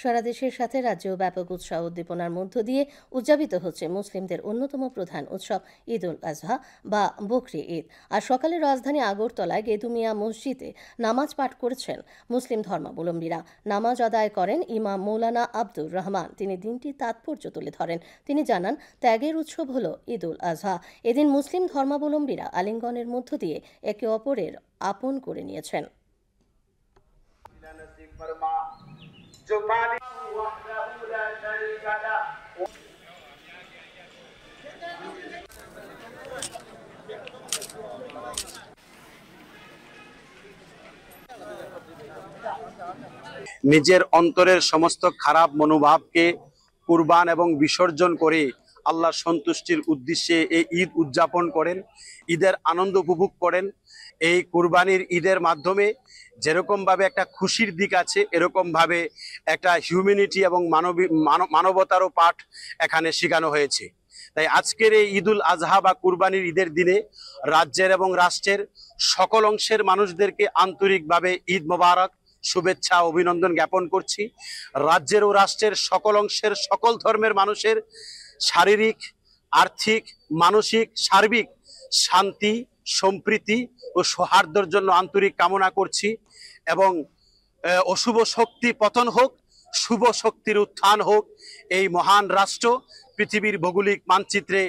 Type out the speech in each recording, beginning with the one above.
সারা দেশের সাথে রাজ্যেও ব্যাপক উৎসাহ উদ্দীপনার মধ্য দিয়ে উদযাপিত হচ্ছে মুসলিমদের অন্যতম প্রধান উৎসব ঈদ উল আজহা বা বকরি ঈদ। আর সকালে রাজধানী আগরতলায় গেদুমিয়া মসজিদে নামাজ পাঠ করেছেন মুসলিম ধর্মাবলম্বীরা। নামাজ আদায় করেন ইমাম মৌলানা আব্দুর রহমান। তিনি দিনটির তাৎপর্য তুলে ধরেন। তিনি জানান, ত্যাগের উৎসব হল ঈদ উল আজহা। এদিন মুসলিম ধর্মাবলম্বীরা আলিঙ্গনের মধ্য দিয়ে একে অপরের আপন করে নিয়েছেন। নিজের অন্তরের সমস্ত খারাপ মনোভাবকে কুরবান এবং বিসর্জন করে আল্লাহর সন্তুষ্টির উদ্দেশ্যে এই ঈদ উদযাপন করেন, ঈদের আনন্দ উপভোগ করেন। এই কুরবানির ঈদের মাধ্যমে যেরকমভাবে একটা খুশির দিক আছে, এরকমভাবে একটা হিউম্যানিটি এবং মানবতারও পাঠ এখানে শেখানো হয়েছে। তাই আজকের এই ঈদ উল আজহা বা কুরবানির ঈদের দিনে রাজ্যের এবং রাষ্ট্রের সকল অংশের মানুষদেরকে আন্তরিকভাবে ঈদ মোবারক, শুভেচ্ছা, অভিনন্দন জ্ঞাপন করছি। রাজ্যের ও রাষ্ট্রের সকল অংশের সকল ধর্মের মানুষের শারীরিক, আর্থিক, মানসিক, সার্বিক শান্তি, সম্প্রীতি ও সৌহার্দ্যের জন্য আন্তরিক কামনা করছি। এবং অশুভ শক্তি পতন হোক, শুভ শক্তির উত্থান হোক। এই মহান রাষ্ট্র পৃথিবীর ভৌগোলিক মানচিত্রে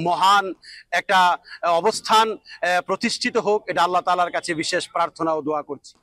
মহান একটা অবস্থান প্রতিষ্ঠিত হোক, এটা আল্লাহ তাআলার কাছে বিশেষ প্রার্থনা ও দোয়া করছি।